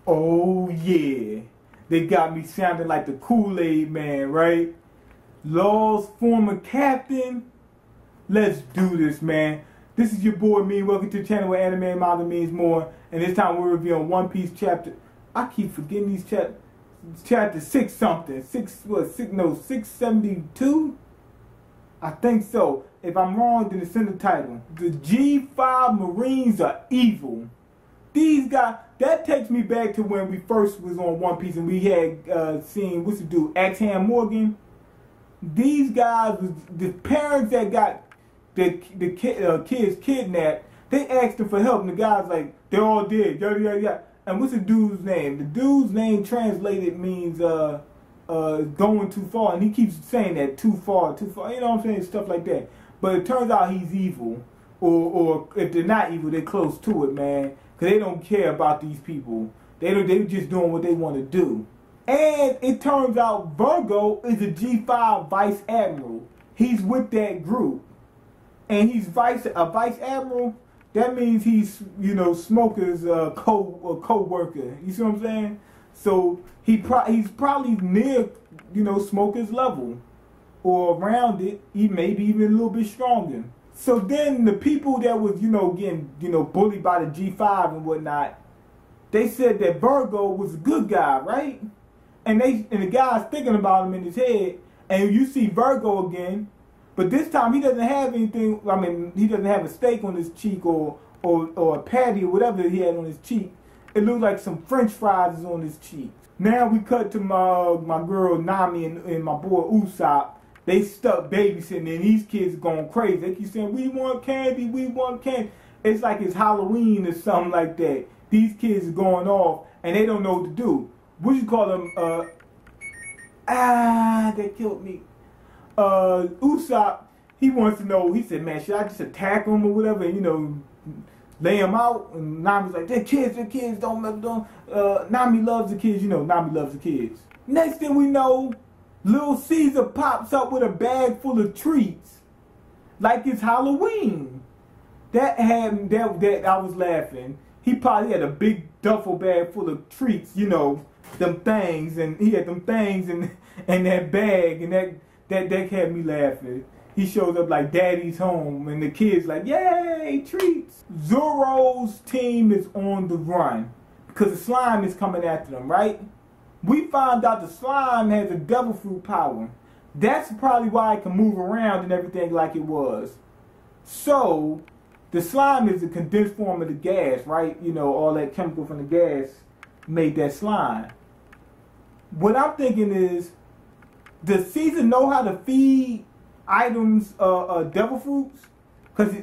Oh yeah, they got me sounding like the Kool-Aid man, right? Law's former captain. Let's do this, man. This is your boy Mean. Welcome to the channel where anime and manga means more. And this time we're reviewing One Piece chapter. I keep forgetting these chapters. Chapter 6 something. 672? I think so. If I'm wrong, then it's in the title. The G5 Marines are evil. These guys, that takes me back to when we first was on One Piece and we had seen, what's the dude, Axham Morgan. These guys was the parents that got the kids kidnapped. They asked them for help and the guy's like, they're all dead, yada yada yada. And what's the dude's name? The dude's name translated means going too far, and he keeps saying that too far, you know what I'm saying, stuff like that. But it turns out he's evil, or if they're not evil, they're close to it, man, because they don't care about these people. They're just doing what they want to do. And it turns out Virgo is a G5 Vice Admiral. He's with that group, and he's a Vice Admiral. That means he's, you know, Smoker's co-worker. You see what I'm saying? So he's probably near, you know, Smoker's level, or around it. He maybe even a little bit stronger. So then the people that was, you know, getting, you know, bullied by the G5 and whatnot, they said that Virgo was a good guy, right? And the guy's thinking about him in his head, and you see Virgo again. But this time he doesn't have anything. I mean, he doesn't have a steak on his cheek or a patty or whatever he had on his cheek. It looks like some French fries is on his cheek. Now we cut to my girl Nami and my boy Usopp. They stuck babysitting, and these kids are going crazy. They keep saying, "We want candy, we want candy." It's like it's Halloween or something like that. These kids are going off, and they don't know what to do. What you call them? They killed me. Usopp, he wants to know, he said, man, should I just attack them or whatever, you know, lay them out? And Nami's like, they're kids, don't. Nami loves the kids, you know, Nami loves the kids. Next thing we know, Little Caesar pops up with a bag full of treats, like it's Halloween. That I was laughing. He probably had a big duffel bag full of treats, you know, them things, and he had them things and that bag, and that had me laughing. He shows up like daddy's home, and the kids like, yay, treats. Zoro's team is on the run because the slime is coming after them, right? We found out the slime has a devil fruit power. That's probably why it can move around and everything like it was. So the slime is a condensed form of the gas, right? You know, all that chemical from the gas made that slime. What I'm thinking is, does Caesar know how to feed items devil fruits? Because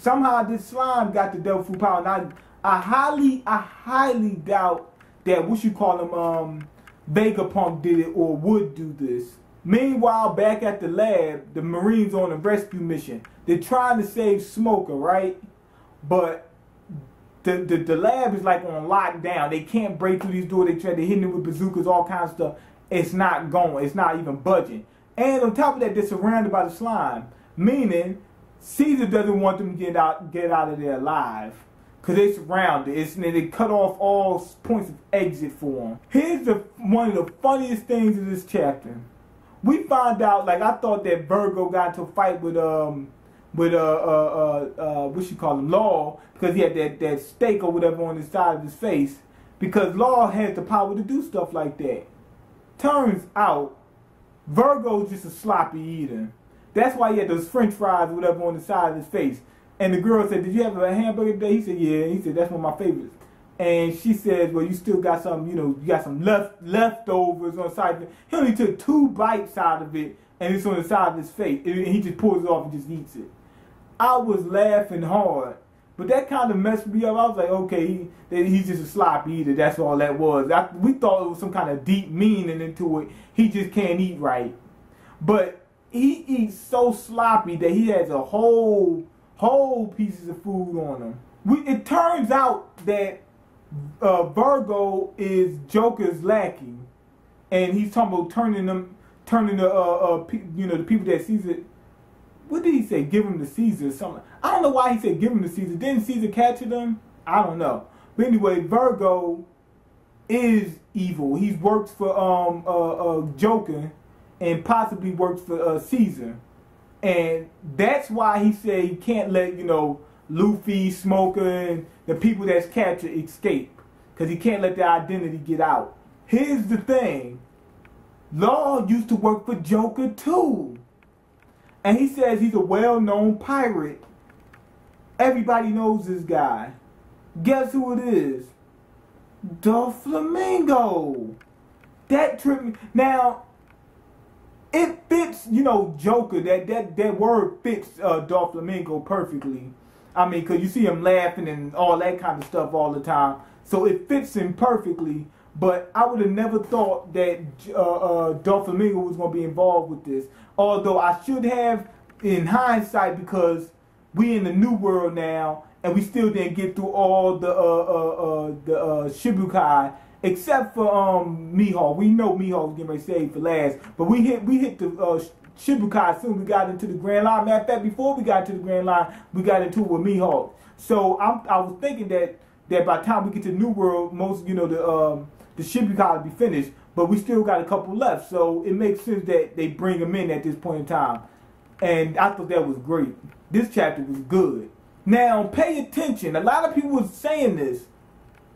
somehow this slime got the devil fruit power. And I highly doubt that Vegapunk did it or would do this. Meanwhile, back at the lab, the Marines on a rescue mission. They're trying to save Smoker, right? But the lab is like on lockdown. They can't break through these doors. They try to hit them with bazookas, all kinds of stuff. It's not going. It's not even budging. And on top of that, they're surrounded by the slime. Meaning, Caesar doesn't want them to get out of there alive. Because they're surrounded. They cut off all points of exit for them. Here's one of the funniest things in this chapter. We find out, like, I thought that Virgo got into a fight with what you call him, Law, because he had that steak or whatever on the side of his face. Because Law has the power to do stuff like that. Turns out, Virgo's just a sloppy eater. That's why he had those French fries or whatever on the side of his face. And the girl said, did you have a hamburger today? He said, yeah. He said, that's one of my favorites. And she said, well, you still got some, you know, you got some leftovers on the side. He only took 2 bites out of it, and it's on the side of his face. And he just pulls it off and just eats it. I was laughing hard. But that kind of messed me up. I was like, okay, he's just a sloppy eater. That's all that was. We thought it was some kind of deep meaning into it. He just can't eat right. But he eats so sloppy that he has a whole pieces of food on him. It turns out that Virgo is Joker's lackey. And he's talking about turning the people that Caesar. What did he say? Give him to Caesar or something. I don't know why he said give him to Caesar. Didn't Caesar capture them? I don't know. But anyway, Virgo is evil. He works for Joker and possibly works for Caesar. And that's why he said he can't let, Luffy, Smoker, and the people that's captured escape. Because he can't let their identity get out. Here's the thing. Law used to work for Joker too. And he says he's a well-known pirate. Everybody knows this guy. Guess who it is? The Flamingo. That tripped me. Now, it fits, Joker. That word fits Doflamingo perfectly. I mean, because you see him laughing and all that kind of stuff all the time. So it fits him perfectly. But I would have never thought that Doflamingo was going to be involved with this. Although I should have, in hindsight, because we in the new world now, and we still didn't get through all the Shibukai, except for Mihawk. We know Mihawk was getting ready to save for last, but we hit the Shibukai as soon as we got into the Grand Line. Matter of fact, before we got to the Grand Line, we got into it with Mihawk. So I was thinking that by the time we get to New World, most the Shibukai will be finished, but we still got a couple left. So it makes sense that they bring them in at this point in time, and I thought that was great. This chapter was good. Now pay attention. A lot of people was saying this.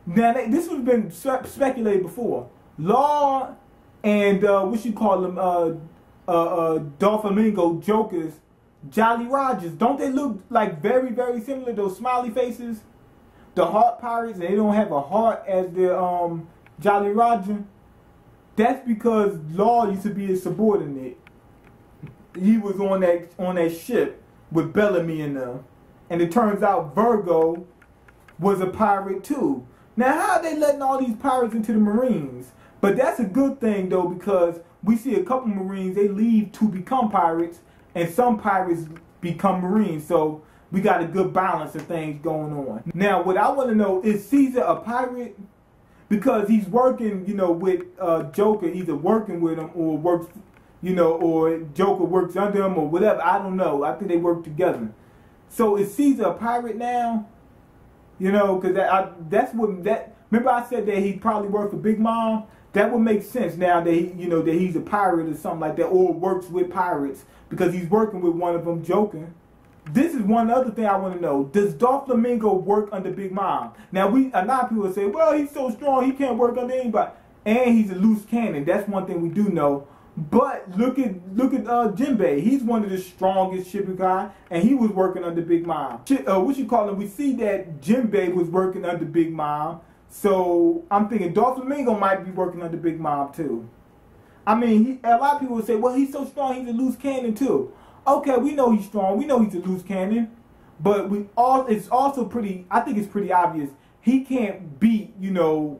Now this has been speculated before. Law and Doflamingo Jokers, Jolly Rogers. Don't they look like very, very similar? Those smiley faces, the heart pirates, and they don't have a heart as their Jolly Roger. That's because Law used to be a subordinate. He was on that ship with Bellamy and them. And it turns out Virgo was a pirate too. Now, how are they letting all these pirates into the Marines? But that's a good thing, though, because we see a couple Marines, they leave to become pirates, and some pirates become Marines. So we got a good balance of things going on. Now, what I want to know, is Caesar a pirate? Because he's working, with Joker, either working with him or works, or Joker works under him or whatever. I don't know. I think they work together. So is Caesar a pirate now? Because that's what that. Remember I said that he probably worked for Big Mom. That would make sense now that that he's a pirate or something like that, or works with pirates because he's working with one of them, Joker. This is one other thing I want to know. Does Doflamingo work under Big Mom? Now a lot of people say, well, he's so strong he can't work under anybody, and he's a loose cannon. That's one thing we do know. But look at Jinbei. He's one of the strongest Shibukai, and he was working under Big Mom. We see that Jinbei was working under Big Mom. So I'm thinking Doflamingo might be working under Big Mom too. I mean, a lot of people would say, well, he's so strong, he's a loose cannon too. Okay, we know he's strong. We know he's a loose cannon. But it's also I think it's pretty obvious he can't beat, all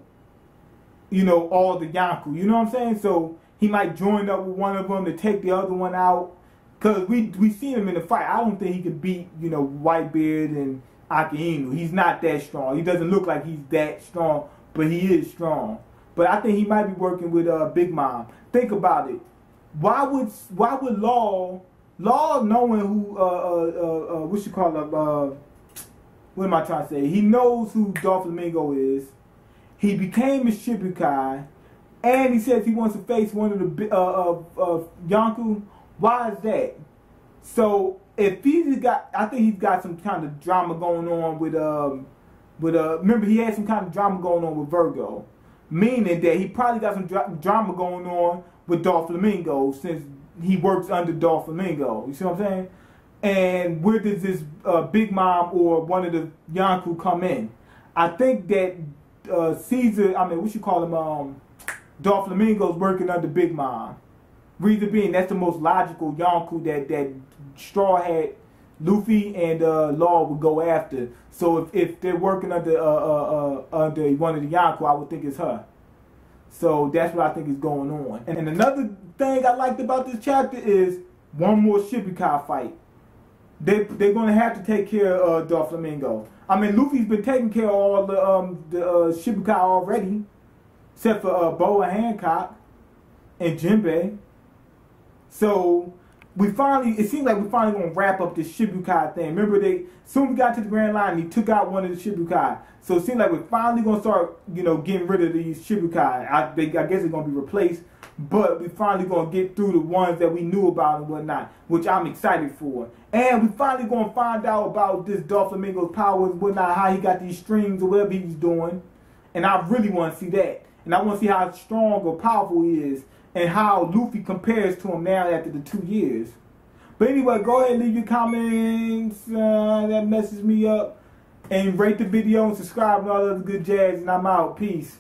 the Yonko. You know what I'm saying? So he might join up with one of them to take the other one out. Because we seen him in the fight. I don't think he could beat, Whitebeard and Akainu. He's not that strong. He doesn't look like he's that strong, but he is strong. But I think he might be working with Big Mom. Think about it. Why would Law knowing who what am I trying to say? He knows who Doflamingo is. He became a Shibukai. And he says he wants to face one of the Yonko. Why is that? So if I think he's got some kind of drama going on with remember he had some kind of drama going on with Virgo, meaning that he probably got some drama going on with Doflamingo since he works under Doflamingo. You see what I'm saying? And where does this Big Mom or one of the Yonko come in? I think that Caesar, Doflamingo's working under Big Mom. Reason being, that's the most logical Yonko that Straw Hat, Luffy, and Law would go after. So if they're working under one of the Yonko, I would think it's her. So that's what I think is going on. And another thing I liked about this chapter is one more Shibukai fight. They're going to have to take care of Doflamingo. I mean, Luffy's been taking care of all the Shibukai already, except for Boa Hancock and Jinbei. So it seems like we finally gonna wrap up this Shibukai thing. Remember, soon we got to the Grand Line, and he took out one of the Shibukai. So it seems like we're finally gonna start, getting rid of these Shibukai. I guess they're gonna be replaced, but we finally gonna get through the ones that we knew about and whatnot, which I'm excited for. And we finally gonna find out about this Flamingo's powers, whatnot, how he got these strings or whatever he's doing. And I really want to see that. And I want to see how strong or powerful he is, and how Luffy compares to him now after the 2 years. But anyway, go ahead and leave your comments that messes me up, and rate the video and subscribe and all that other good jazz, and I'm out. Peace.